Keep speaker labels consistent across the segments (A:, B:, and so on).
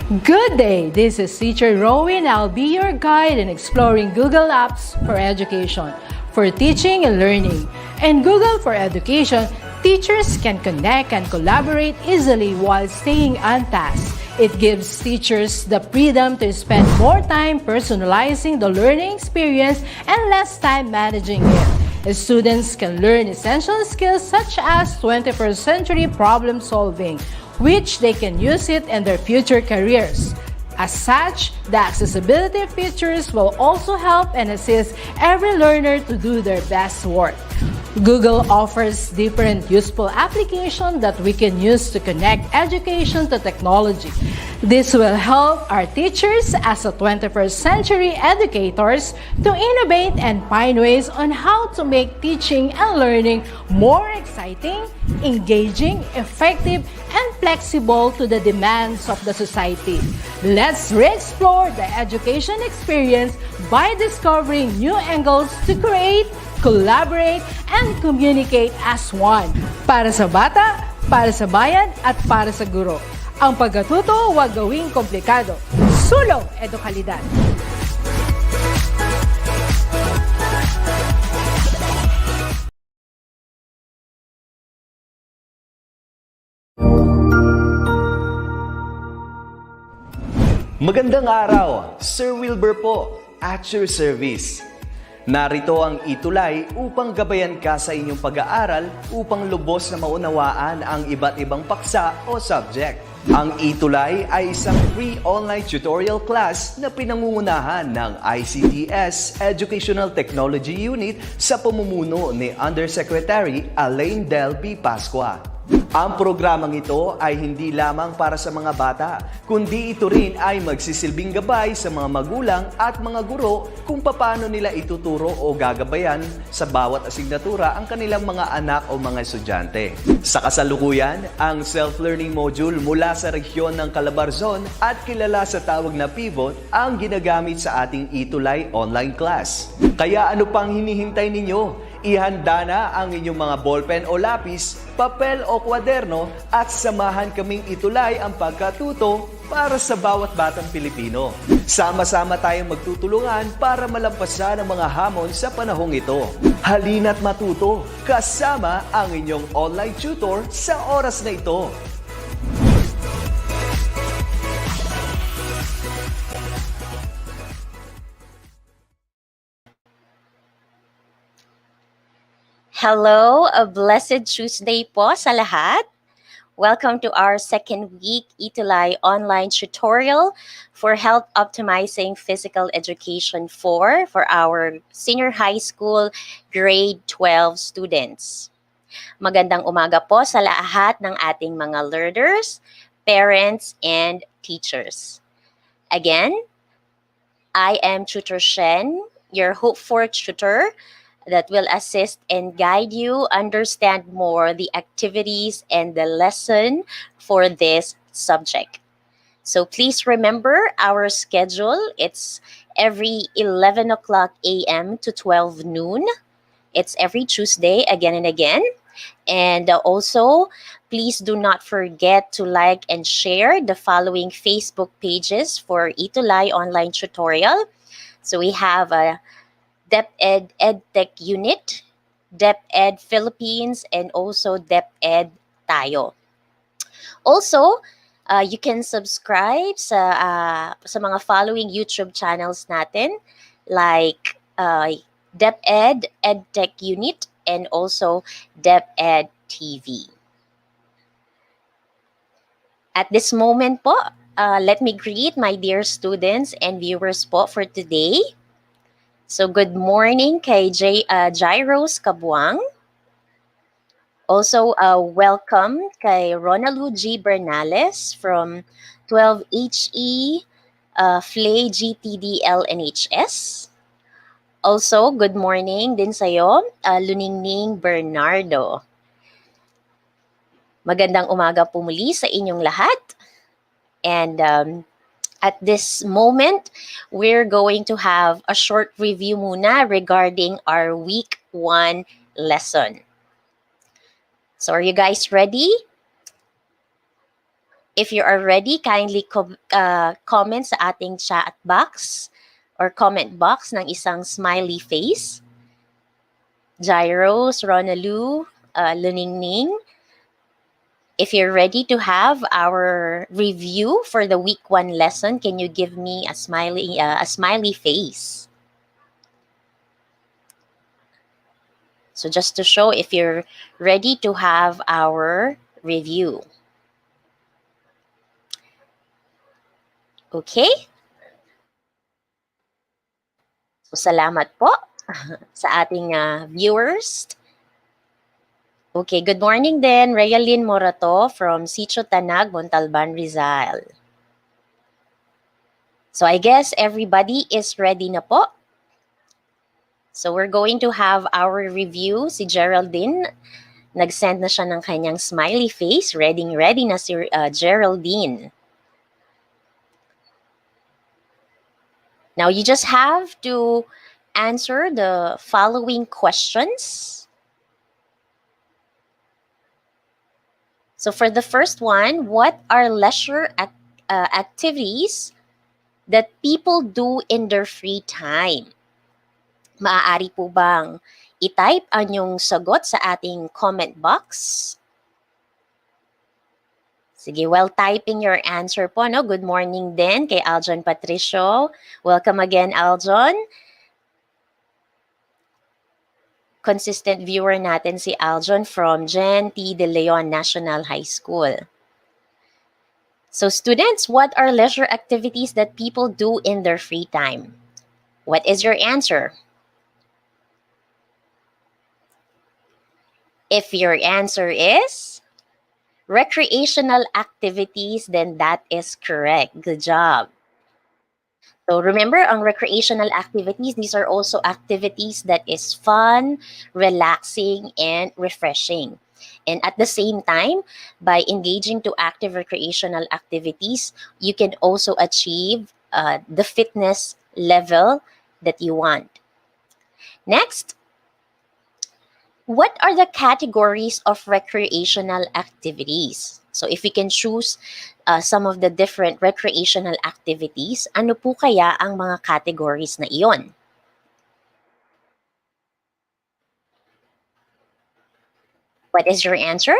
A: Good day, this is Teacher Rowan. I'll be your guide in exploring Google Apps for Education, for teaching and learning. In Google for Education, teachers can connect and collaborate easily while staying on task. It gives teachers the freedom to spend more time personalizing the learning experience and less time managing it. Students can learn essential skills such as 21st century problem solving, which they can use it in their future careers. As such, the accessibility features will also help and assist every learner to do their best work. Google offers different useful applications that we can use to connect education to technology. This will help our teachers as a 21st century educators to innovate and find ways on how to make teaching and learning more exciting, engaging, effective, and flexible to the demands of the society. Let's re-explore the education experience by discovering new angles to create, collaborate, and communicate as one. Para sa bata, para sa bayan, at para sa guro. Ang pagkatuto, huwag gawing komplikado. Sulong edukalidad.
B: Magandang araw, Sir Wilbur po, at your service. Narito ang ETUlay upang gabayan ka sa inyong pag-aaral upang lubos na maunawaan ang iba't ibang paksa o subject. Ang ETUlay ay isang free online tutorial class na pinangungunahan ng ICT's Educational Technology Unit sa pamumuno ni Undersecretary Elaine Del B. Pascua. Ang programang ito ay hindi lamang para sa mga bata, kundi ito rin ay magsisilbing gabay sa mga magulang at mga guro kung paano nila ituturo o gagabayan sa bawat asignatura ang kanilang mga anak o mga estudyante. Sa kasalukuyan, ang self-learning module mula sa rehiyon ng Calabarzon at kilala sa tawag na Pivot ang ginagamit sa ating ETUlay online class. Kaya ano pang hinihintay ninyo? Ihanda na ang inyong mga ballpen o lapis, papel o kwaderno at samahan kaming itulay ang pagkatuto para sa bawat batang Pilipino. Sama-sama tayong magtutulungan para malampasan ang mga hamon sa panahong ito. Halina't matuto kasama ang inyong online tutor sa oras na ito.
C: Hello, a blessed Tuesday po sa lahat. Welcome to our second week ETUlay online tutorial for health optimizing physical education for our senior high school grade 12 students. Magandang umaga po sa lahat ng ating mga learners, parents, and teachers. Again, I am Tutor Shen, your hope for tutor, that will assist and guide you understand more the activities and the lesson for this subject. So please remember our schedule. It's every 11 o'clock a.m. to 12 noon. It's every Tuesday again and again. And also, please do not forget to like and share the following Facebook pages for ETUlay online tutorial. So we have a DepEd Edtech Unit, DepEd Philippines, and also DepEd Tayo. Also, you can subscribe sa mga following YouTube channels natin like DepEd Edtech Unit and also DepEd TV. At this moment po, let me greet my dear students and viewers po for today. So good morning kay Jairos Kabuang. Also, welcome kay Ronalu G. Bernales from 12HE FLAY GTD LNHS. Also, good morning din sa'yo, Luningning Bernardo. Magandang umaga po muli sa inyong lahat. And at this moment, we're going to have a short review muna regarding our Week 1 lesson. So are you guys ready? If you are ready, kindly comment sa ating chat box or comment box ng isang smiley face. Gyros, Ronalu, Luningning. If you're ready to have our review for the week 1 lesson, can you give me a smiley face? So just to show if you're ready to have our review. Okay? So salamat po sa ating viewers. Okay, good morning din, Realyn Morato from Sitio Tanag, Montalban, Rizal. So I guess everybody is ready na po. So we're going to have our review. Si Geraldine, nag-send na siya ng kanyang smiley face. Ready na si Geraldine. Now you just have to answer the following questions. So for the first one, what are leisure activities that people do in their free time? Maaari po bang i-type ang inyong sagot sa ating comment box? Sige, while typing your answer po, no? Good morning din kay Aljon Patricio. Welcome again, Aljon. Consistent viewer natin si Aljon from Gen T. De Leon National High School. So students, what are leisure activities that people do in their free time? What is your answer? If your answer is recreational activities, then that is correct. Good job. So remember, ang recreational activities, these are also activities that is fun, relaxing, and refreshing. And at the same time, by engaging to active recreational activities, you can also achieve the fitness level that you want. Next, what are the categories of recreational activities? So if we can choose some of the different recreational activities, ano po kaya ang mga categories na iyon? What is your answer?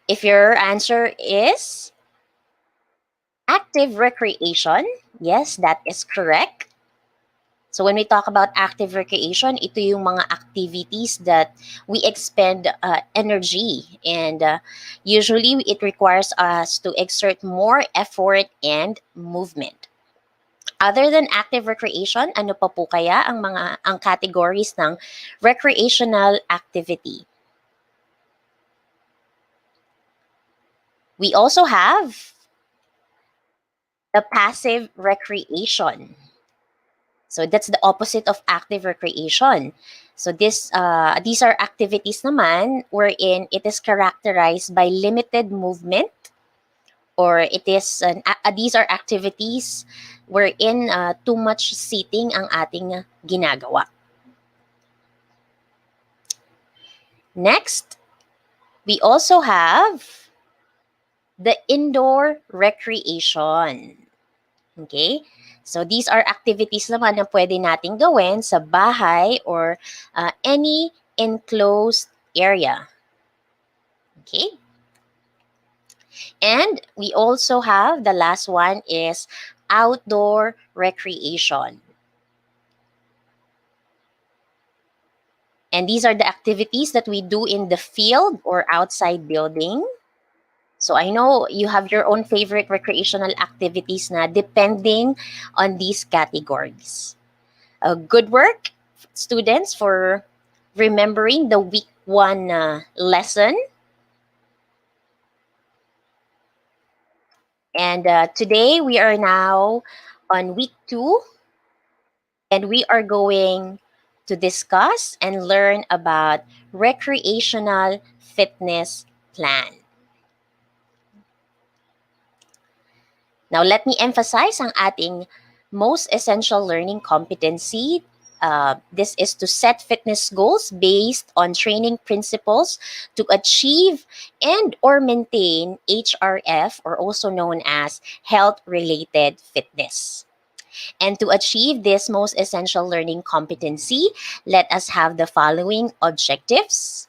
C: If your answer is active recreation, yes, that is correct. So when we talk about active recreation, ito yung mga activities that we expend energy, and usually it requires us to exert more effort and movement. Other than active recreation, ano pa po kaya ang categories ng recreational activity? We also have the passive recreation. So that's the opposite of active recreation. So these are activities naman wherein it is characterized by limited movement, or these are activities wherein too much sitting ang ating ginagawa. Next, we also have the indoor recreation. Okay? So these are activities naman na pwede nating gawin sa bahay or any enclosed area. Okay? And we also have the last one is outdoor recreation. And these are the activities that we do in the field or outside building. So I know you have your own favorite recreational activities na depending on these categories. Good work, students, for remembering the week 1 lesson. And today we are now on week 2, and we are going to discuss and learn about recreational fitness plan. Now, let me emphasize ang ating most essential learning competency This is to set fitness goals based on training principles to achieve and or maintain HRF, or also known as health-related fitness. And to achieve this most essential learning competency, let us have the following objectives.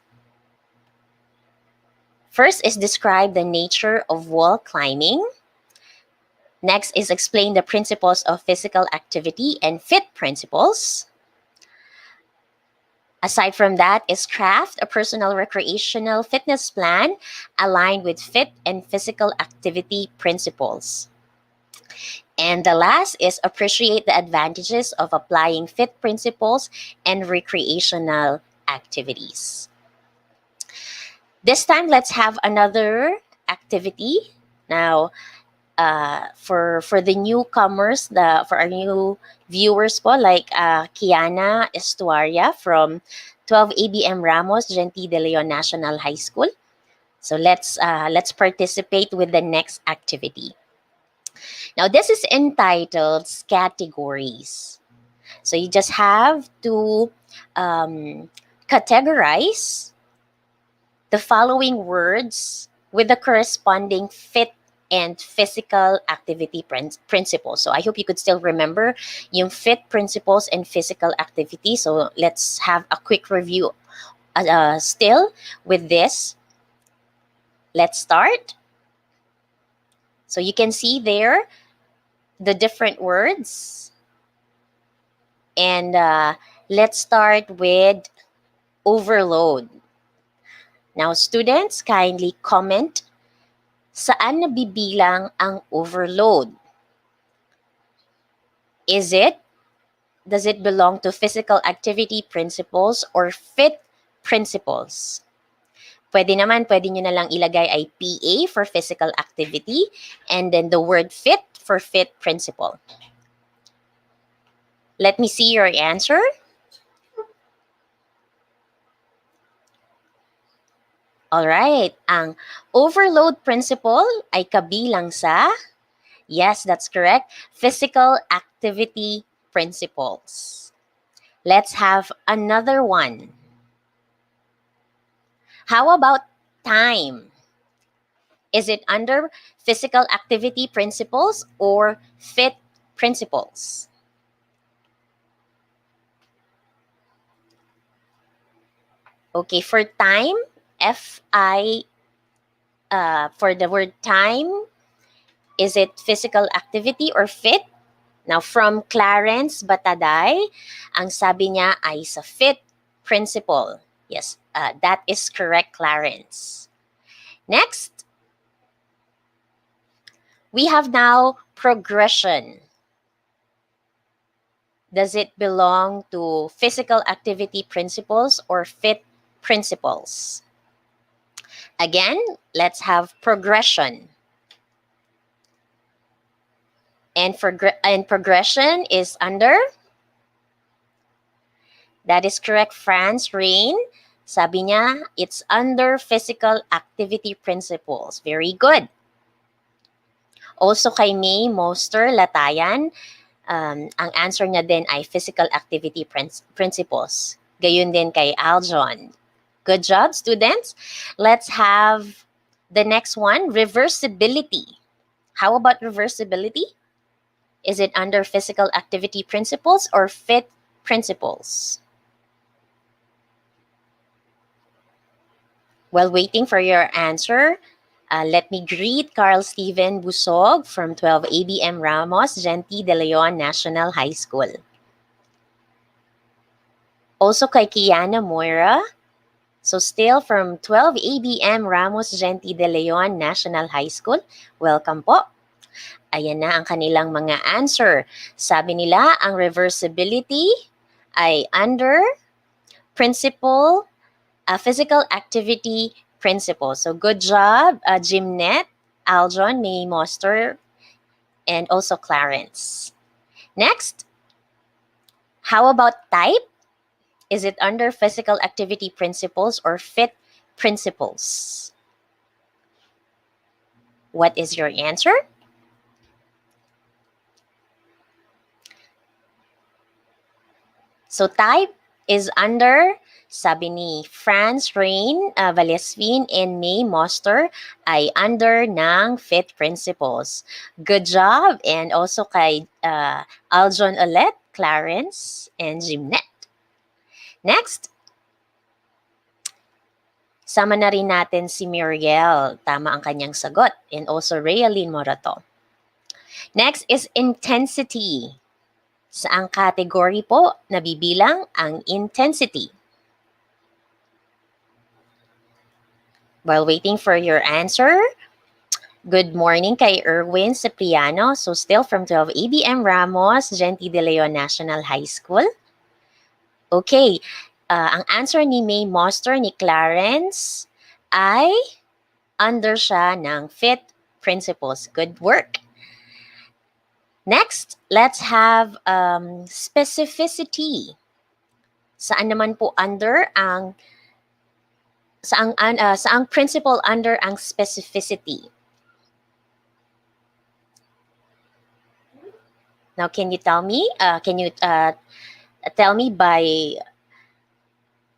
C: First is describe the nature of wall climbing. Next is explain the principles of physical activity and fit principles. Aside from that is craft a personal recreational fitness plan aligned with fit and physical activity principles. And the last is appreciate the advantages of applying fit principles and recreational activities. This time, let's have another activity. Now, for the newcomers, for our new viewers po, like Kiana Estuaria from 12 ABM Ramos Genti de Leon National High School. So let's participate with the next activity. Now this is entitled categories. So you just have to categorize the following words with the corresponding fit and physical activity principles. So I hope you could still remember yung fit principles and physical activity. So let's have a quick review still with this. Let's start. So you can see there the different words. And let's start with overload. Now students, kindly comment saan nabibilang ang overload? Does it belong to physical activity principles or fit principles? Pwede nyo na lang ilagay ay PA for physical activity and then the word fit for fit principle. Let me see your answer. Alright, ang overload principle ay kabilang sa, yes, that's correct, physical activity principles. Let's have another one. How about time? Is it under physical activity principles or fit principles? Okay, for time, for the word time, is it physical activity or fit? Now, from Clarence Bataday, ang sabi niya ay sa fit principle. Yes, that is correct, Clarence. Next, we have now progression. Does it belong to physical activity principles or fit principles? Again, let's have progression. And progression is under? That is correct, Franz Rain. Sabi niya, it's under physical activity principles. Very good. Also kay May Moster Latayan, ang answer niya din ay physical activity principles. Gayun din kay Aljon. Good job, students. Let's have the next one, reversibility. How about reversibility? Is it under physical activity principles or fit principles? While waiting for your answer, let me greet Carl Steven Busog from 12 ABM Ramos Genti de Leon National High School. Also kay Kiana Moira. So still from 12 ABM Ramos Genti de Leon National High School. Welcome po. Ayan na ang kanilang mga answer. Sabi nila, ang reversibility ay under principle, physical activity principle. So good job, Jimnet, Aljon, May Moster, and also Clarence. Next, how about type? Is it under physical activity principles or fit principles? What is your answer? So type is under, sabi ni Franz Rain, Valesvin, and May Moster, ay under ng FIT principles. Good job! And also kay Aljon ulit, Clarence, and Jimnet. Next, sama na rin natin si Muriel. Tama ang kanyang sagot. And also Realin Morato. Next is intensity. Saang category po nabibilang ang intensity? While waiting for your answer, good morning kay Erwin Cipriano. So still from 12 ABM Ramos, Genti de Leon National High School. Okay, ang answer ni May Moster, ni Clarence, ay under siya ng FIT principles. Good work. Next, let's have specificity. Saan naman po under ang saang principle under ang specificity? Now, can you tell me? Can you tell me by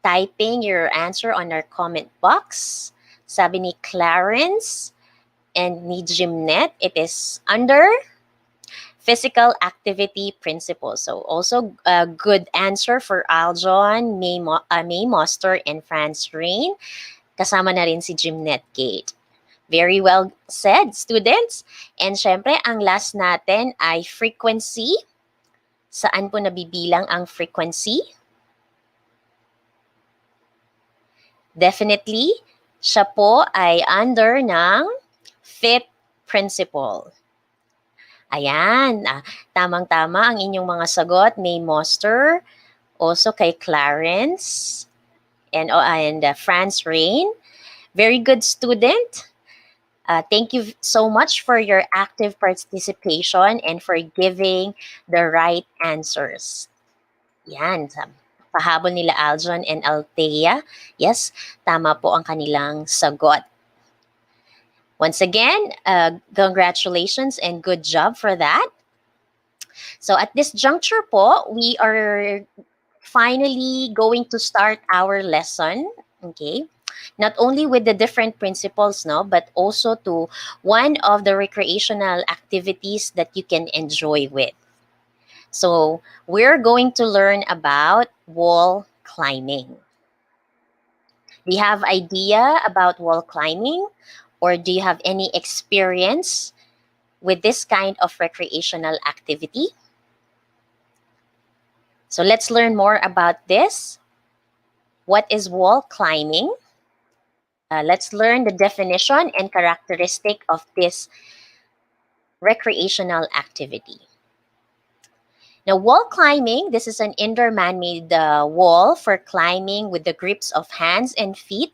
C: typing your answer on our comment box? Sabi ni Clarence and ni Jimnet, it is under physical activity principles. So also a good answer for Aljon, May Moster, and Franz Rain. Kasama na rin si Jimnet Gate. Very well said, students. And syempre, ang last natin ay frequency. Saan po nabibilang ang frequency? Definitely, siya po ay under ng FIT principle. Ayan, tamang-tama ang inyong mga sagot, May Moster, also kay Clarence, and Franz Rain. Very good student. Thank you so much for your active participation and for giving the right answers. Yan, pahabol nila Aljon and Althea. Yes, tama po ang kanilang sagot. Once again, congratulations and good job for that. So at this juncture po, we are finally going to start our lesson, okay? Not only with the different principles, no, but also to one of the recreational activities that you can enjoy with. So we're going to learn about wall climbing. Do you have idea about wall climbing? Or do you have any experience with this kind of recreational activity? So let's learn more about this. What is wall climbing? Let's learn the definition and characteristic of this recreational activity. Now, wall climbing, this is an indoor man-made wall for climbing with the grips of hands and feet.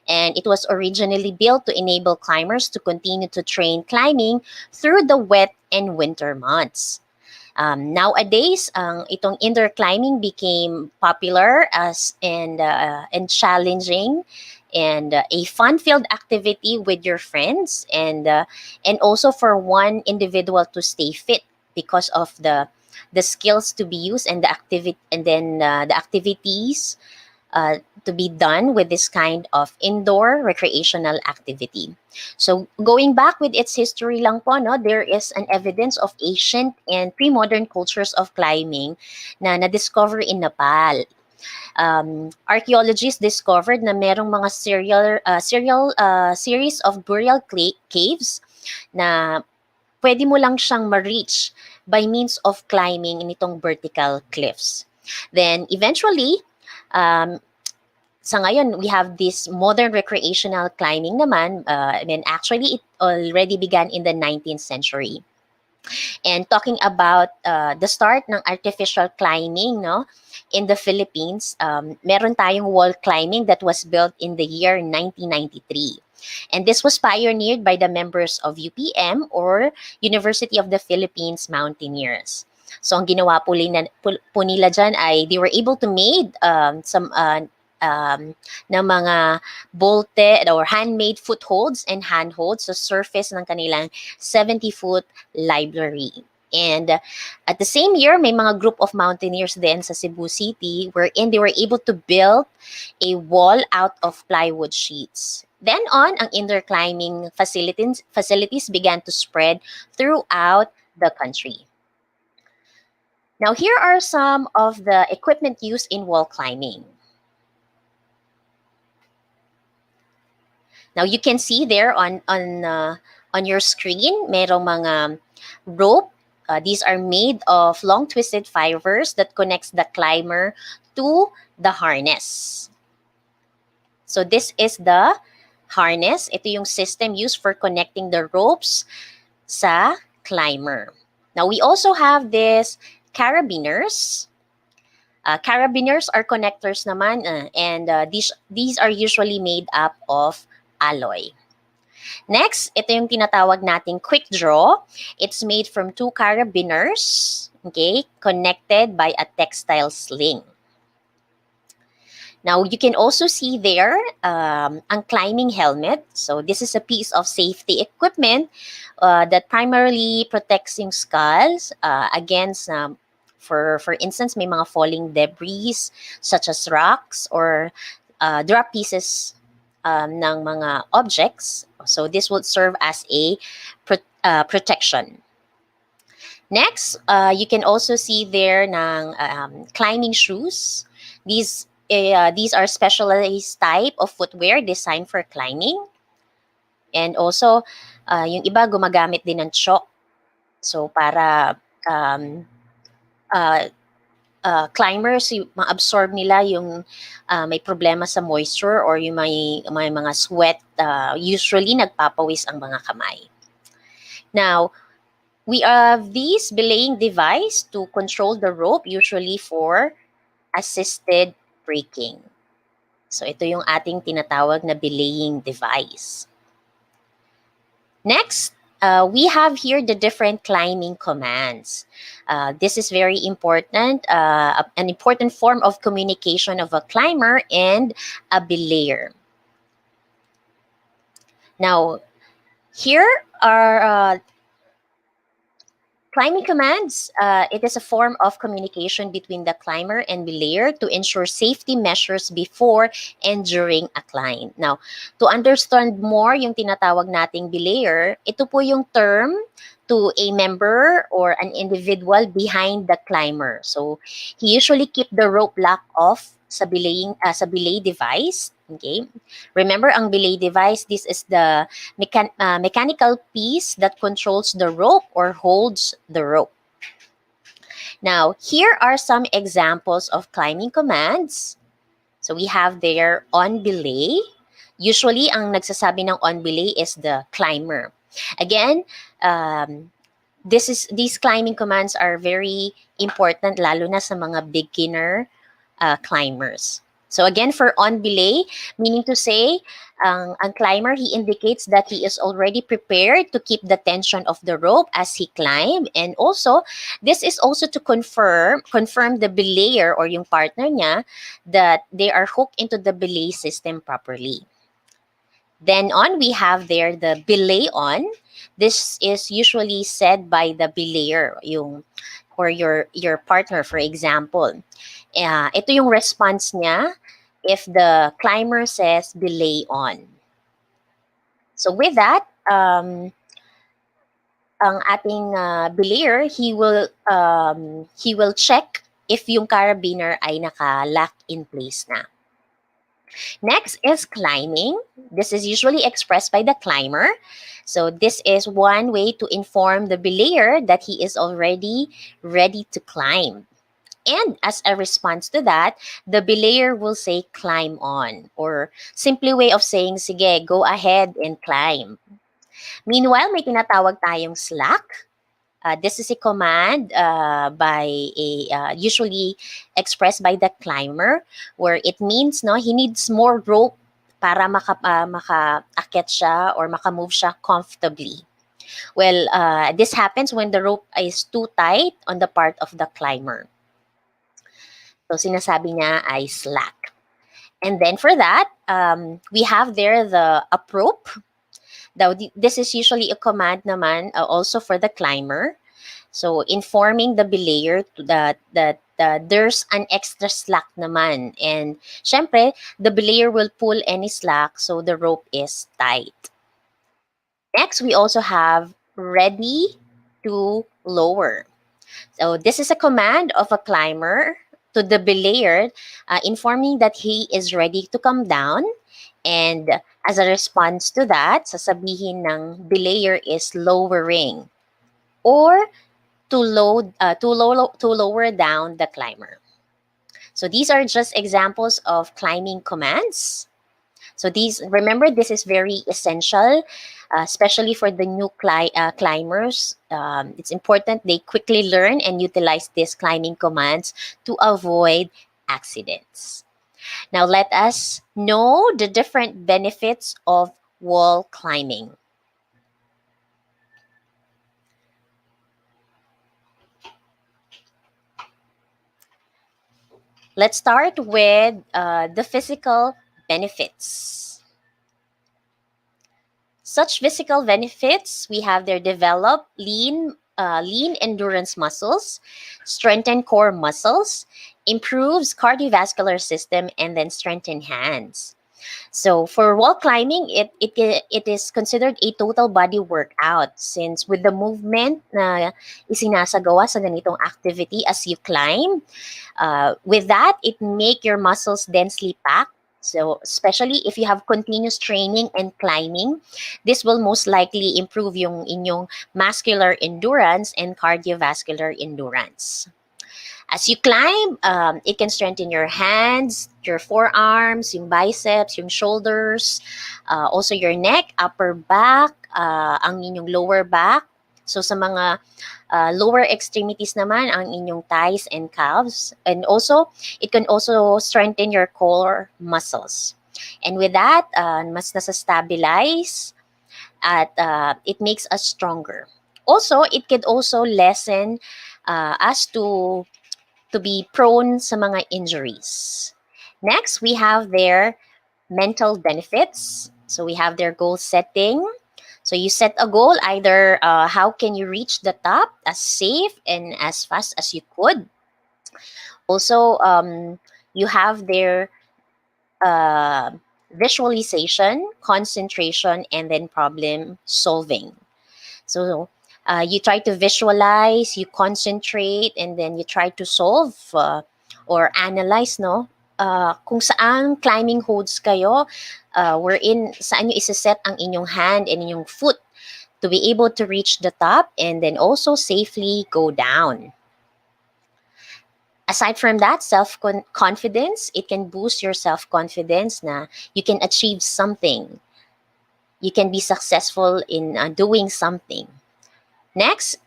C: And it was originally built to enable climbers to continue to train climbing through the wet and winter months. Nowadays, itong indoor climbing became popular and challenging and a fun-filled activity with your friends and also for one individual to stay fit because of the skills to be used and the activities to be done with this kind of indoor recreational activity. So going back with its history lang po, no, there is an evidence of ancient and pre-modern cultures of climbing na na-discover in Nepal. Archaeologists discovered na merong mga series of burial caves na pwede mo lang siyang ma-reach by means of climbing in itong vertical cliffs. Then eventually, sa ngayon, we have this modern recreational climbing naman. Actually, it already began in the 19th century. And talking about the start ng artificial climbing, no, in the Philippines, meron tayong wall climbing that was built in the year 1993. And this was pioneered by the members of UPM or University of the Philippines Mountaineers. So ang ginawa po nila dyan ay they were able to make some ng mga bolted or handmade footholds and handholds sa surface ng kanilang 70-foot library. And at the same year, may mga group of mountaineers din sa Cebu City wherein they were able to build a wall out of plywood sheets. Then on, ang indoor climbing facilities began to spread throughout the country. Now, here are some of the equipment used in wall climbing. Now, you can see there on your screen, merong mga rope. These are made of long twisted fibers that connects the climber to the harness. So this is the harness. Ito yung system used for connecting the ropes sa climber. Now, we also have this carabiners. Carabiners are connectors naman, and these are usually made up of alloy. Next, ito yung tinatawag nating quick draw. It's made from 2 carabiners, okay, connected by a textile sling. Now, you can also see there ang climbing helmet. So, this is a piece of safety equipment that primarily protects yung skulls against, for instance, may mga falling debris such as rocks or drop pieces ng mga objects. So, this would serve as a protection. Next, you can also see there ng climbing shoes. These are specialized type of footwear designed for climbing. And also, yung iba gumagamit din ng chalk. So, para climbers, ma-absorb nila yung may problema sa moisture or yung may mga sweat. Usually, nagpapawis ang mga kamay. Now, we have this belaying device to control the rope, usually for assisted braking. So, ito yung ating tinatawag na belaying device. Next, we have here the different climbing commands. This is very important, an important form of communication of a climber and a belayer. Now, here are climbing commands. It is a form of communication between the climber and belayer to ensure safety measures before and during a climb. Now, to understand more yung tinatawag nating belayer, ito po yung term to a member or an individual behind the climber. So, he usually keep the rope lock off sa belay device. Okay? Remember, ang belay device, this is the mechanical piece that controls the rope or holds the rope. Now, here are some examples of climbing commands. So, we have there on belay. Usually, ang nagsasabi ng on belay is the climber. Again, these climbing commands are very important, lalo na sa mga beginner climbers. So again, for on belay, meaning to say, ang climber, he indicates that he is already prepared to keep the tension of the rope as he climb. And also, this is also to confirm the belayer or yung partner niya that they are hooked into the belay system properly. Then on, we have there the belay on. This is usually said by the belayer, or your partner, for example. Ito yung response niya if the climber says belay on. So with that, ang ating belayer, he will check if yung carabiner ay naka-lock in place na. Next is climbing. This is usually expressed by the climber. So this is one way to inform the belayer that he is already ready to climb. And as a response to that, the belayer will say climb on, or simply way of saying, sige, go ahead and climb. Meanwhile, may tinatawag tayong slack. This is a command usually expressed by the climber, where it means he needs more rope para maka-akit siya or maka-move siya comfortably. Well, this happens when the rope is too tight on the part of the climber. So, sinasabi niya ay slack. And then for that, we have there the up rope. Now, this is usually a command naman also for the climber. So informing the belayer to that there's an extra slack naman. And syempre, the belayer will pull any slack so the rope is tight. Next, we also have ready to lower. So this is a command of a climber to the belayer, informing that he is ready to come down. And as a response to that, sasabihin ng belayer is lowering or to lower down the climber. So these are just examples of climbing commands. So these, remember, this is very essential, especially for the new climbers. It's important they quickly learn and utilize these climbing commands to avoid accidents. Now let us know the different benefits of wall climbing. Let's start with the physical benefits. Such physical benefits, we have their develop lean endurance muscles, strengthen core muscles, improves cardiovascular system, and then strengthen hands. So for wall climbing, it is considered a total body workout since with the movement na isinasagawa sa ganitong activity as you climb, with that, it make your muscles densely packed. So especially if you have continuous training and climbing, this will most likely improve yung inyong muscular endurance and cardiovascular endurance. As you climb, it can strengthen your hands, your forearms, yung biceps, yung shoulders, also your neck, upper back, ang inyong lower back. So sa mga lower extremities naman, ang inyong thighs and calves. And also, it can also strengthen your core muscles. And with that, mas nasa-stabilize at it makes us stronger. Also, it could also lessen us to be prone sa mga injuries. Next, we have their mental benefits. So we have their goal setting. So you set a goal, either how can you reach the top as safe and as fast as you could. Also, you have their visualization, concentration, and then problem solving. So you try to visualize, you concentrate, and then you try to solve or analyze, no? Kung saan climbing holds kayo, wherein saan nyo isa-set ang inyong hand and inyong foot to be able to reach the top and then also safely go down. Aside from that, self-confidence, it can boost your self-confidence na you can achieve something. You can be successful in doing something. Next,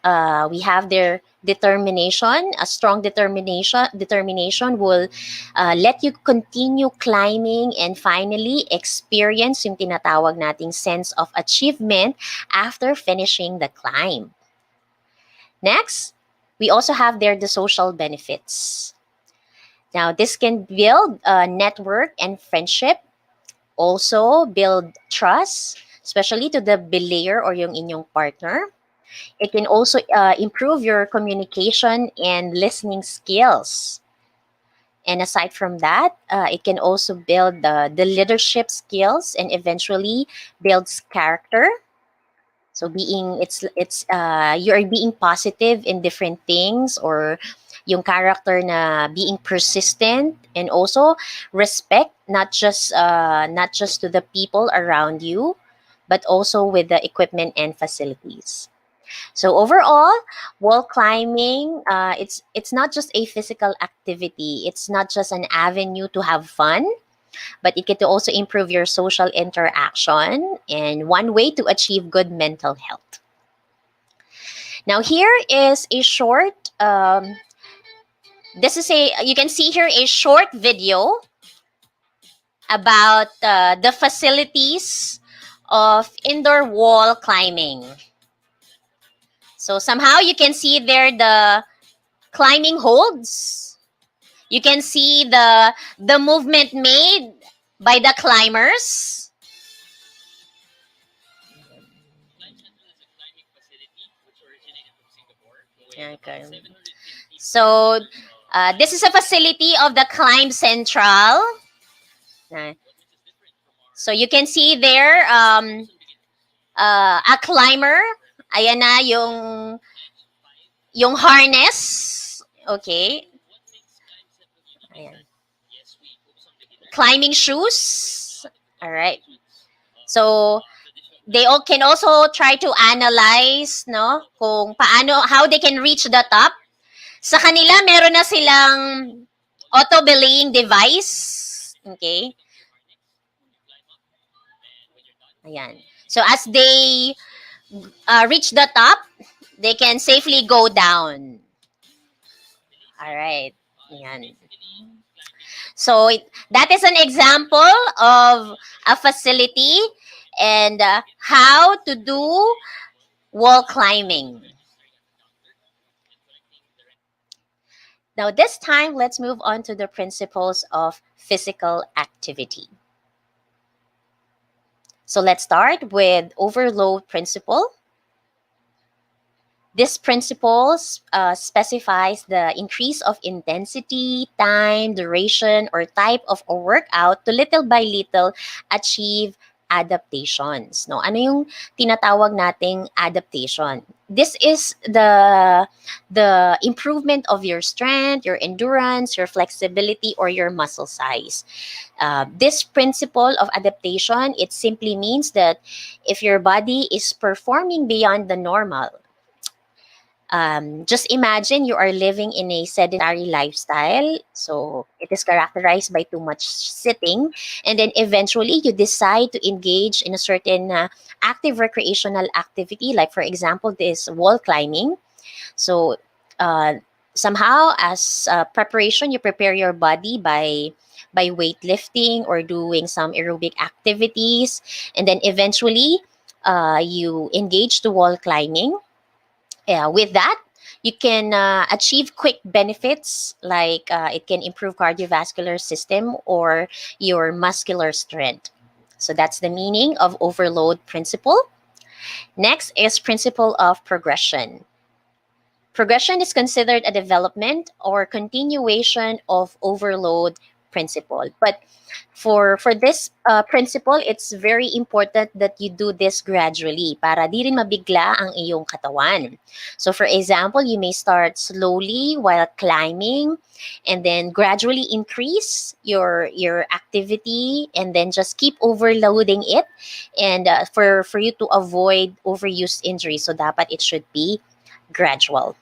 C: we have their determination. A strong determination will let you continue climbing and finally experience yung tinatawag nating sense of achievement after finishing the climb. Next, we also have the social benefits. Now, this can build network and friendship, also build trust, especially to the belayer or yung inyong partner. It can also improve your communication and listening skills. And aside from that, it can also build the leadership skills and eventually builds character. So you're being positive in different things, or yung character na being persistent, and also respect not just to the people around you, but also with the equipment and facilities. So overall, wall climbing, it's not just a physical activity. It's not just an avenue to have fun, but it can also improve your social interaction and one way to achieve good mental health. Now here is a short, you can see here a short video about the facilities of indoor wall climbing. So somehow you can see there the climbing holds. You can see the movement made by the climbers. Okay. So, this is a facility of the Climb Central. Uh, So, you can see there, a climber. Ayan na yung harness. Okay. Ayan. Climbing shoes. All right. So, they all can also try to analyze, no, kung paano, how they can reach the top. Sa kanila, meron na silang auto-belaying device. Okay. Ayan. So, as they reach the top, they can safely go down. All right. Ayan. So, that is an example of a facility and how to do wall climbing. Now, this time, let's move on to the principles of physical activity. So, let's start with overload principle. This principle specifies the increase of intensity, time, duration, or type of a workout to little by little achieve adaptations. No? Ano yung tinatawag nating adaptation? This is the improvement of your strength, your endurance, your flexibility, or your muscle size. This principle of adaptation, it simply means that if your body is performing beyond the normal, just imagine you are living in a sedentary lifestyle. So it is characterized by too much sitting. And then eventually you decide to engage in a certain active recreational activity, like, for example, this wall climbing. So somehow, as preparation, you prepare your body by weightlifting or doing some aerobic activities. And then eventually you engage to wall climbing. With that, you can achieve quick benefits, like it can improve cardiovascular system or your muscular strength. So that's the meaning of overload principle. Next is principle of progression. Progression is considered a development or continuation of overload principle. But for this principle, it's very important that you do this gradually para di rin mabigla ang iyong katawan. So for example, you may start slowly while climbing and then gradually increase your activity and then just keep overloading it, and for you to avoid overuse injury. So dapat it should be gradual.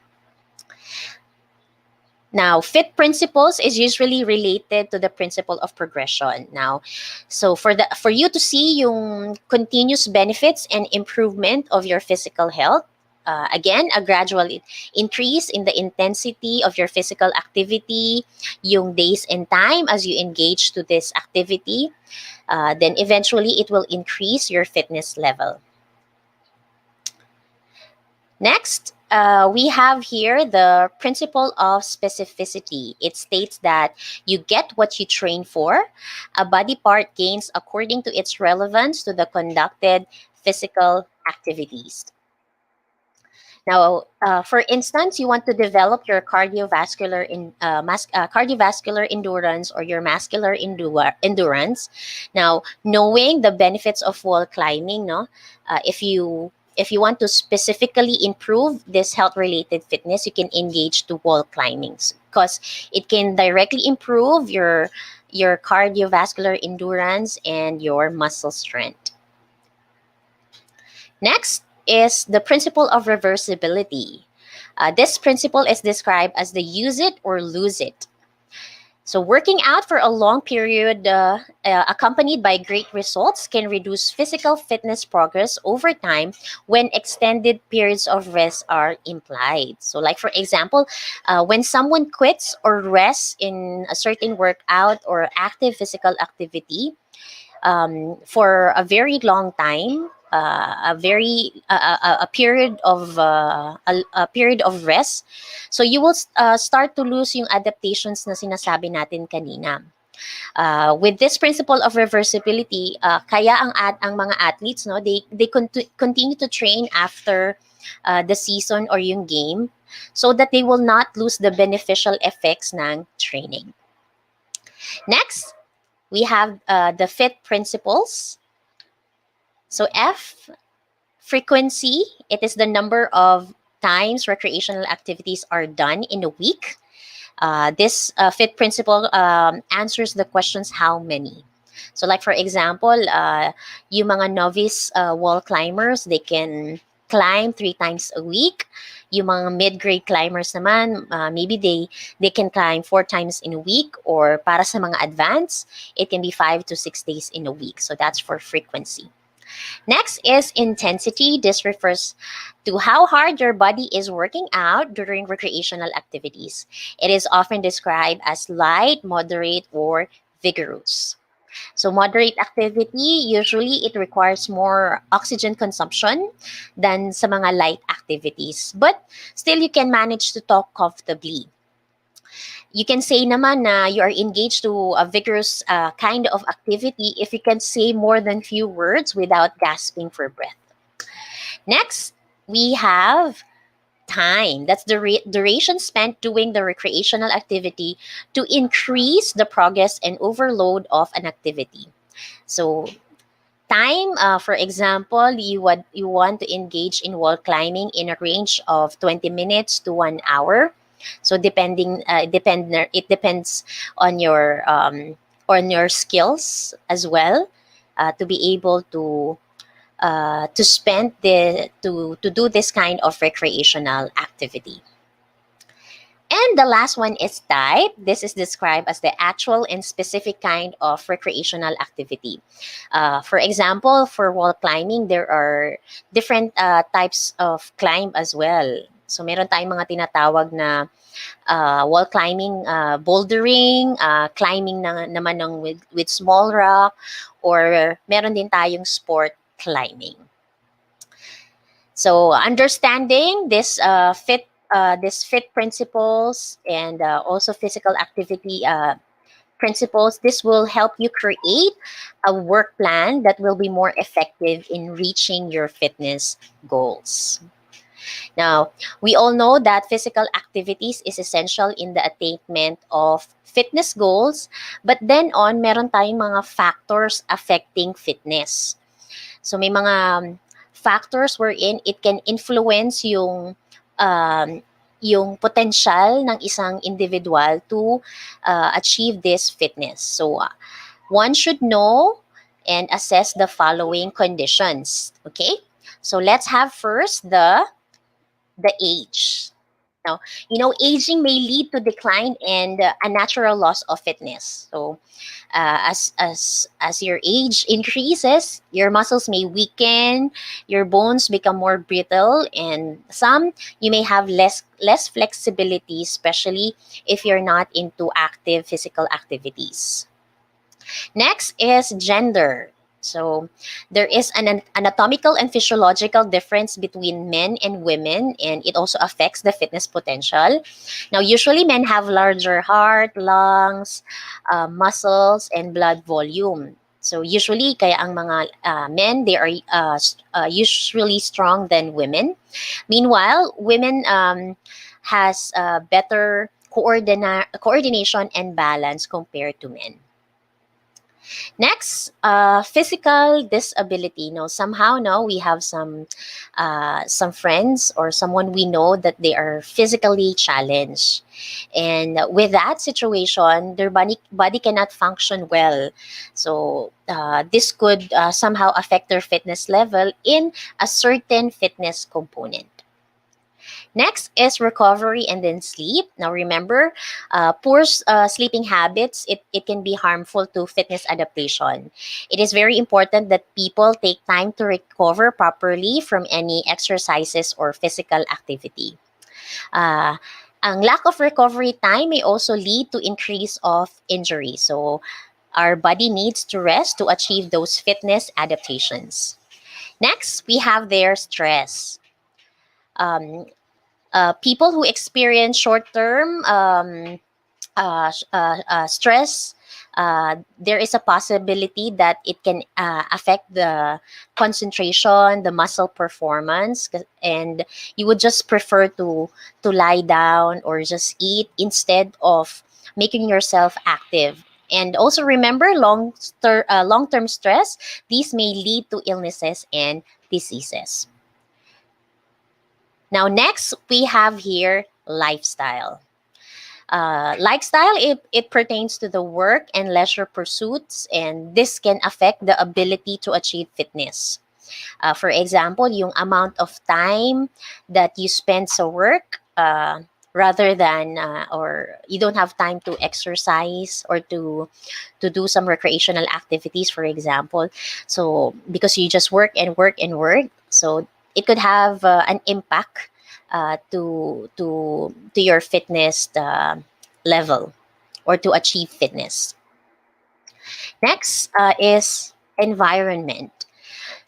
C: Now, fit principles is usually related to the principle of progression. Now, so for you to see yung continuous benefits and improvement of your physical health, again, a gradual increase in the intensity of your physical activity, yung days and time as you engage to this activity, then eventually it will increase your fitness level. Next, we have here the principle of specificity. It states that you get what you train for. A body part gains according to its relevance to the conducted physical activities. Now, for instance, you want to develop your cardiovascular endurance or your muscular endurance. Now, knowing the benefits of wall climbing, no, if you want to specifically improve this health-related fitness, you can engage to wall climbing because it can directly improve your cardiovascular endurance and your muscle strength. Next is the principle of reversibility. This principle is described as the use it or lose it. So working out for a long period accompanied by great results can reduce physical fitness progress over time when extended periods of rest are implied. So like, for example, when someone quits or rests in a certain workout or active physical activity for a very long time, a period of rest, so you will start to lose yung adaptations na sinasabi natin kanina. With this principle of reversibility, kaya ang mga athletes, no, they continue to train after the season or yung game, so that they will not lose the beneficial effects ng training. Next, we have the FIT principles. So F, frequency, it is the number of times recreational activities are done in a week. This FIT principle answers the questions how many. So like for example, yung mga novice wall climbers, they can climb 3 times a week. Yung mga mid-grade climbers naman, maybe they can climb 4 times in a week, or para sa mga advanced, it can be 5 to 6 days in a week. So that's for frequency. Next is intensity. This refers to how hard your body is working out during recreational activities. It is often described as light, moderate, or vigorous. So moderate activity, usually it requires more oxygen consumption than sa mga light activities. But still, you can manage to talk comfortably. You can say naman na you are engaged to a vigorous kind of activity if you can say more than few words without gasping for breath. Next, we have time. That's the duration spent doing the recreational activity to increase the progress and overload of an activity. So time, for example, you want to engage in wall climbing in a range of 20 minutes to 1 hour. So it depends on your skills as well, to be able to spend to do this kind of recreational activity. And the last one is type. This is described as the actual and specific kind of recreational activity. For example, for wall climbing, there are different types of climb as well. So meron tayong mga tinatawag na wall climbing, bouldering, climbing naman with small rock, or meron din tayong sport climbing. So understanding this fit principles and also physical activity principles, this will help you create a work plan that will be more effective in reaching your fitness goals. Now, we all know that physical activities is essential in the attainment of fitness goals, but then on, meron tayong mga factors affecting fitness. So may mga factors wherein it can influence yung potential ng isang individual to achieve this fitness. So one should know and assess the following conditions. Okay? So let's have first the age. Now, aging may lead to decline and a natural loss of fitness. So, as your age increases, your muscles may weaken, your bones become more brittle, and you may have less flexibility, especially if you're not into active physical activities. Next is gender. So there is an anatomical and physiological difference between men and women, and it also affects the fitness potential. Now, usually men have larger heart, lungs, muscles, and blood volume. So usually, kaya ang mga men, they are usually strong than women. Meanwhile, women has better coordination and balance compared to men. Next, physical disability. Somehow, we have some friends or someone we know that they are physically challenged, and with that situation, their body cannot function well. So this could somehow affect their fitness level in a certain fitness component. Next is recovery and then sleep. Now remember, poor sleeping habits, it can be harmful to fitness adaptation. It is very important that people take time to recover properly from any exercises or physical activity. Ang lack of recovery time may also lead to increase of injury. So our body needs to rest to achieve those fitness adaptations. Next, we have their stress. People who experience short-term stress there is a possibility that it can affect the concentration, the muscle performance, and you would just prefer to lie down or just eat instead of making yourself active. And also remember long-term stress. These may lead to illnesses and diseases. Now, next we have here lifestyle. Lifestyle, it pertains to the work and leisure pursuits, and this can affect the ability to achieve fitness. For example, yung amount of time that you spend sa work, rather than or you don't have time to exercise or to do some recreational activities, for example. So because you just work and work and work, so it could have an impact to your fitness level or to achieve fitness. Next is environment.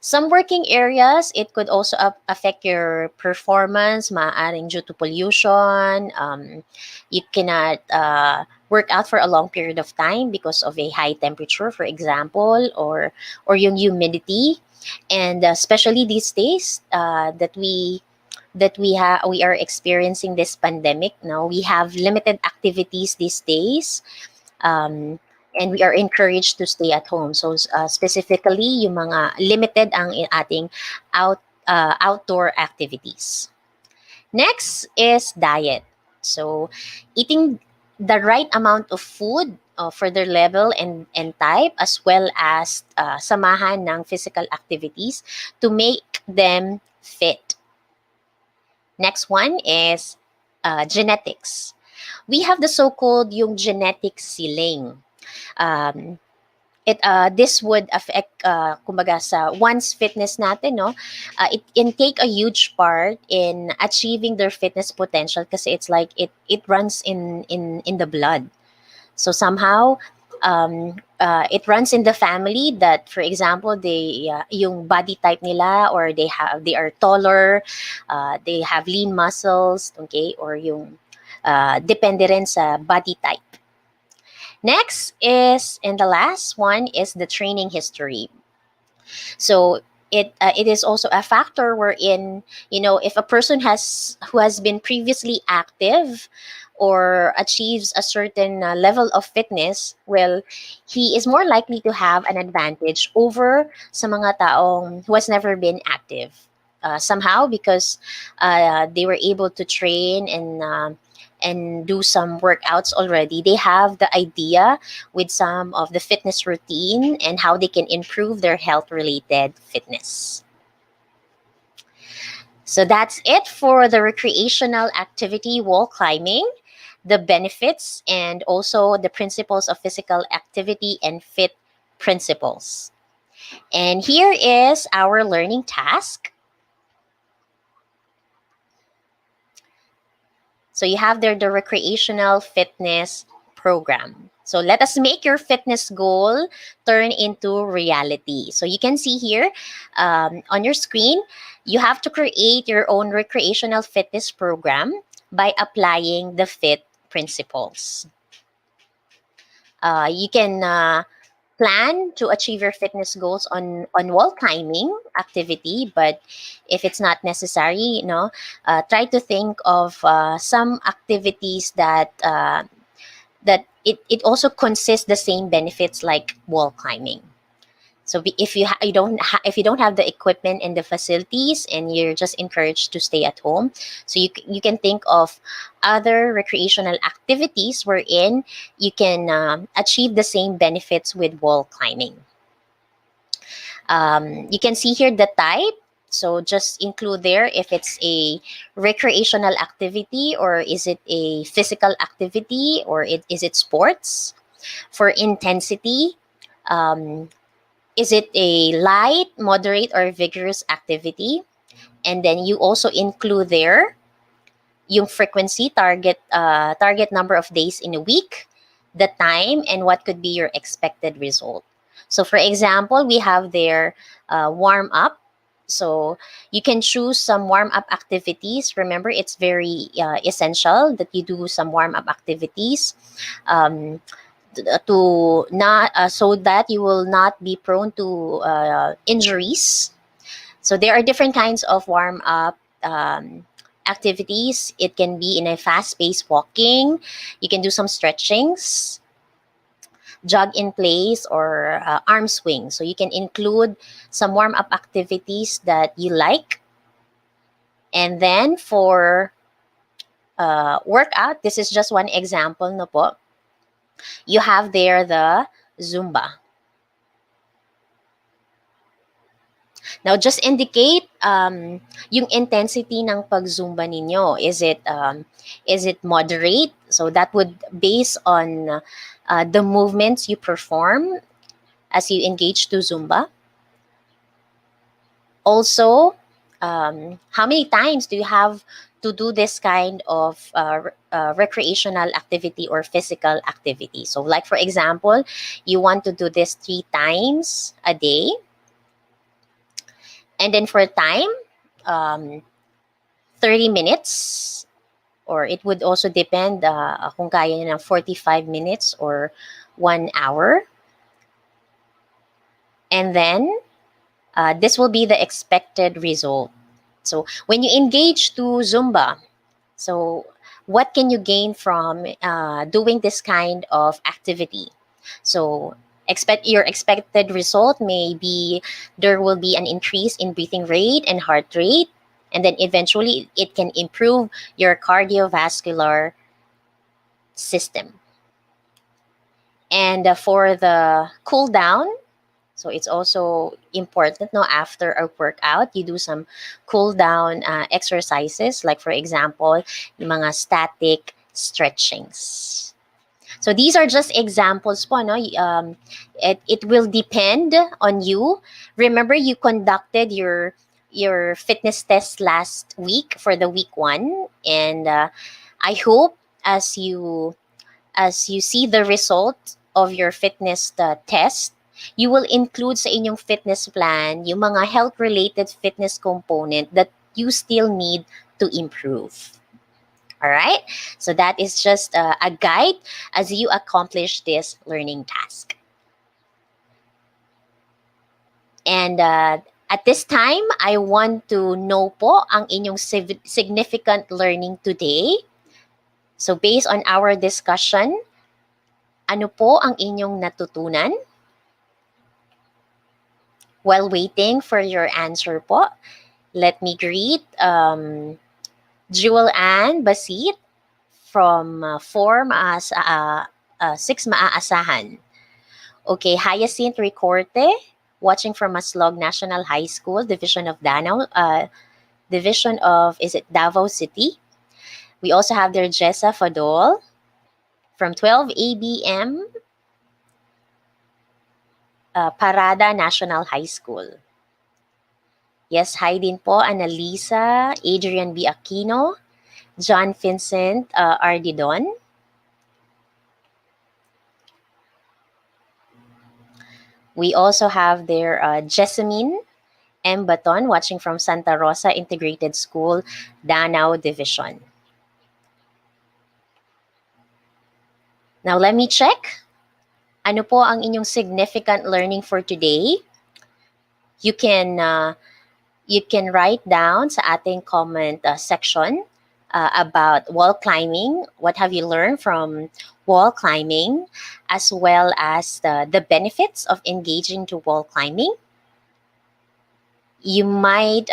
C: Some working areas, it could also affect your performance, maaaring due to pollution. You cannot work out for a long period of time because of a high temperature, for example, or yung humidity. And especially these days we are experiencing this pandemic now, we have limited activities these days, um, and we are encouraged to stay at home. So specifically, yung mga limited ang ating outdoor activities. Next is diet. So eating the right amount of food for their level and type, as well as samahan ng physical activities to make them fit. Next one is genetics. We have the so-called yung genetic ceiling. This would affect kumbaga sa one's fitness natin, no. It can take a huge part in achieving their fitness potential kasi it's like it runs in the blood. So somehow it runs in the family that, for example, they yung body type nila, or they are taller, they have lean muscles, okay, or yung depende rin sa body type. Next is, and the last one is the training history. So it is also a factor wherein, if a person who has been previously active or achieves a certain level of fitness, well, he is more likely to have an advantage over sa mga taong who has never been active. Somehow, because they were able to train and do some workouts already, they have the idea with some of the fitness routine and how they can improve their health related fitness. So that's it for the recreational activity wall climbing, the benefits, and also the principles of physical activity and fit principles. And here is our learning task. So you have there the recreational fitness program. So let us make your fitness goal turn into reality. So you can see here on your screen, you have to create your own recreational fitness program by applying the FIT principles. You can plan to achieve your fitness goals on wall climbing activity, but if it's not necessary, try to think of some activities that it also consists the same benefits like wall climbing. So if you don't have the equipment and the facilities, and you're just encouraged to stay at home, so you can think of other recreational activities wherein you can achieve the same benefits with wall climbing. You can see here the type. So just include there if it's a recreational activity, or is it a physical activity, or is it sports. For intensity, is it a light, moderate, or vigorous activity? And then you also include there yung frequency, target number of days in a week, the time, and what could be your expected result. So for example, we have there warm up. So you can choose some warm up activities. Remember, it's very essential that you do some warm up activities. to not so that you will not be prone to injuries. So there are different kinds of warm up activities. It can be in a fast paced walking. You can do some stretchings, jog in place, or arm swing. So you can include some warm up activities that you like. And then for workout, this is just one example, no po. You have there the Zumba. Now, just indicate yung intensity ng pag-Zumba ninyo. Is it moderate? So that would base on the movements you perform as you engage to Zumba. Also, how many times do you have to do this kind of recreational activity or physical activity? So, like for example, you want to do this 3 times a day. And then for time, 30 minutes, or it would also depend kung kaya nyo ng 45 minutes or 1 hour. And then, this will be the expected result. So when you engage to Zumba, so what can you gain from doing this kind of activity? So your expected result may be there will be an increase in breathing rate and heart rate, and then eventually it can improve your cardiovascular system. And for the cool down, so it's also important, no, after a workout, you do some cool down exercises, like for example, yung mga static stretchings. So these are just examples po, no? It will depend on you. Remember, you conducted your fitness test last week for the week 1, and I hope as you see the result of your fitness test, you will include sa inyong fitness plan yung mga health-related fitness component that you still need to improve. All right? So that is just a guide as you accomplish this learning task. And at this time, I want to know po ang inyong significant learning today. So based on our discussion, ano po ang inyong natutunan? While waiting for your answer po, let me greet Jewel Ann Basit from 6 Maaasahan. Okay, Hyacinth Recorte, watching from Maslog National High School, Division of Davao City. We also have there Jessa Fadol from 12 ABM, Parada National High School. Yes, hi din po Annalisa, Adrian B. Aquino, John Vincent Ardidon. We also have there Jessamine M. Baton, watching from Santa Rosa Integrated School, Danao Division. Now let me check. Ano po ang inyong significant learning for today? You can write down sa ating comment section about wall climbing. What have you learned from wall climbing, as well as the benefits of engaging to wall climbing? You might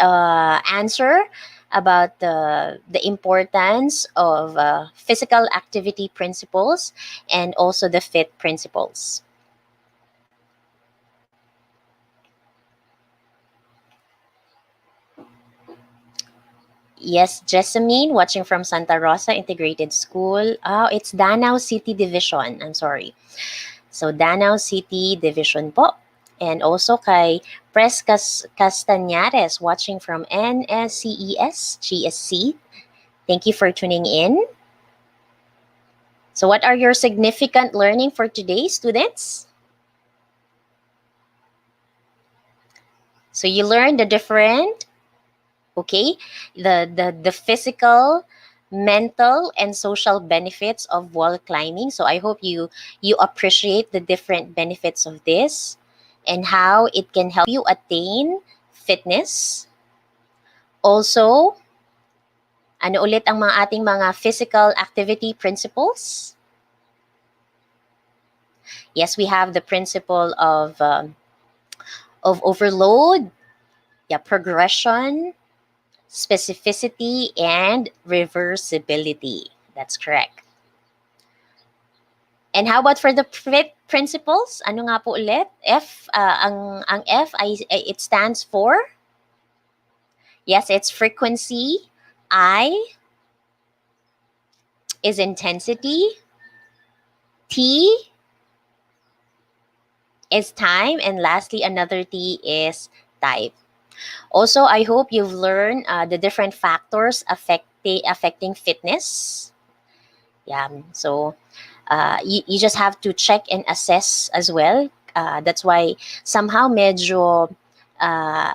C: answer about the importance of physical activity principles and also the FIT principles. Yes, Jessamine, watching from Santa Rosa Integrated School. Oh, it's Danao City Division. I'm sorry. So, Danao City Division po. And also kay Pres Castañares, watching from NSCES, GSC. Thank you for tuning in. So, what are your significant learning for today, students? So, you learned the different, okay, the physical mental and social benefits of wall climbing. So I hope you appreciate the different benefits of this and how it can help you attain fitness. Also, ano ulit ang ating mga physical activity principles? Yes, we have the principle of overload, progression, specificity, and reversibility. That's correct. And how about for the FIT principles? Ano nga po ulit? Ang F it stands for, yes, it's frequency. I is intensity. T is time. And lastly, another T is type. Also, I hope you've learned the different factors affecting fitness. Yeah, so you just have to check and assess as well. That's why somehow medyo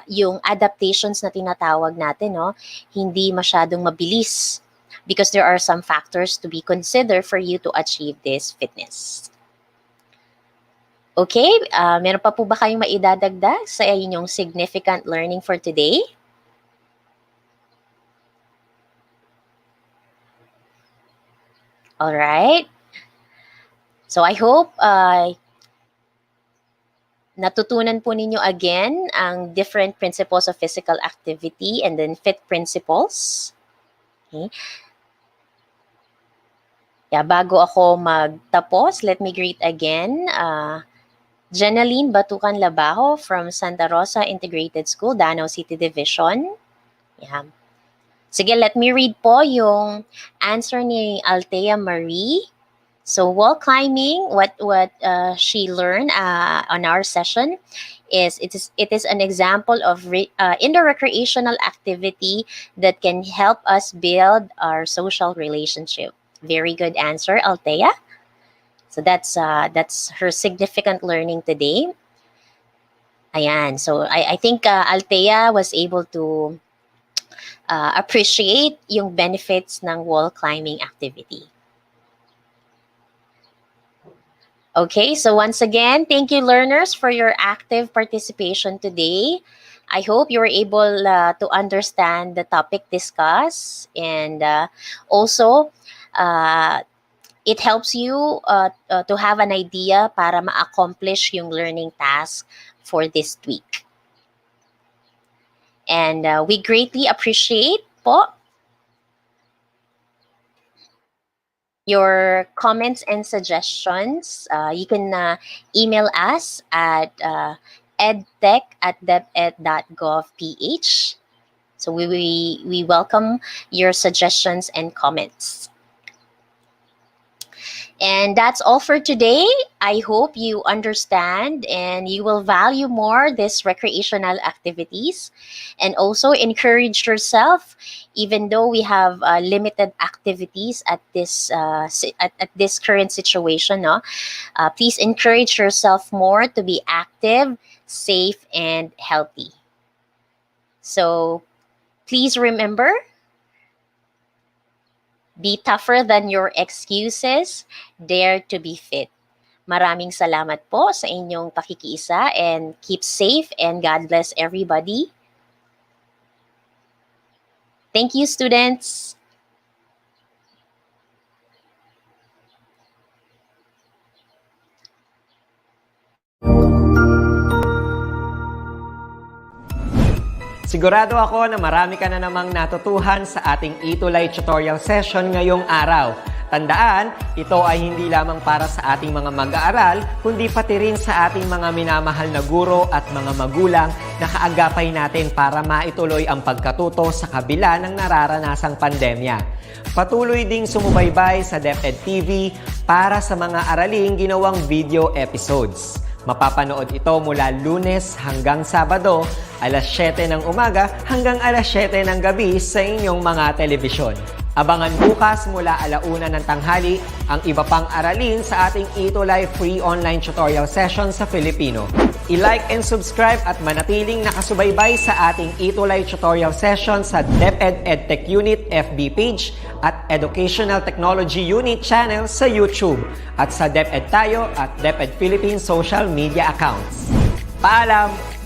C: yung adaptations na tinatawag natin, no, hindi masyadong mabilis because there are some factors to be considered for you to achieve this fitness. Okay, meron pa po ba kayong maidadagdag sa inyong significant learning for today? All right. So I hope natutunan po ninyo again ang different principles of physical activity and then FIT principles. Okay. Yeah, bago ako magtapos, let me greet again Jenaline Batucan Labajo from Santa Rosa Integrated School, Danao City Division. Yeah. Sige, let me read po yung answer ni Althea Marie. So wall climbing, what she learned on our session is it is an example of indoor recreational activity that can help us build our social relationship. Very good answer, Althea. So that's her significant learning today. Ayan. So I think Althea was able to appreciate yung benefits ng wall climbing activity. Okay, so once again, thank you learners for your active participation today. I hope you were able to understand the topic discussed, and also it helps you to have an idea para ma-accomplish yung learning task for this week. And we greatly appreciate po your comments and suggestions. You can email us at edtech@deped.gov.ph. So we welcome your suggestions and comments. And that's all for today. I hope you understand and you will value more these recreational activities and also encourage yourself, even though we have limited activities at this current situation. No? Please encourage yourself more to be active, safe, and healthy. So please remember, be tougher than your excuses. Dare to be fit. Maraming salamat po sa inyong pakikiisa and keep safe and God bless everybody. Thank you, students.
D: Sigurado ako na marami ka na namang natutuhan sa ating ETUlay tutorial session ngayong araw. Tandaan, ito ay hindi lamang para sa ating mga mag-aaral, kundi pati rin sa ating mga minamahal na guro at mga magulang na kaagapay natin para maituloy ang pagkatuto sa kabila ng nararanasang pandemya. Patuloy ding sumubaybay sa DepEd TV para sa mga araling ginawang video episodes. Mapapanood ito mula Lunes hanggang Sabado, alas 7 ng umaga hanggang alas 7 ng gabi sa inyong mga telebisyon. Abangan bukas mula 1:00 ng tanghali ang iba pang aralin sa ating ETUlay free online tutorial session sa Filipino. I-like and subscribe at manatiling nakasubaybay sa ating ETUlay tutorial session sa DepEd Edtech Unit FB page at Educational Technology Unit channel sa YouTube at sa DepEd Tayo at DepEd Philippines social media accounts. Paalam!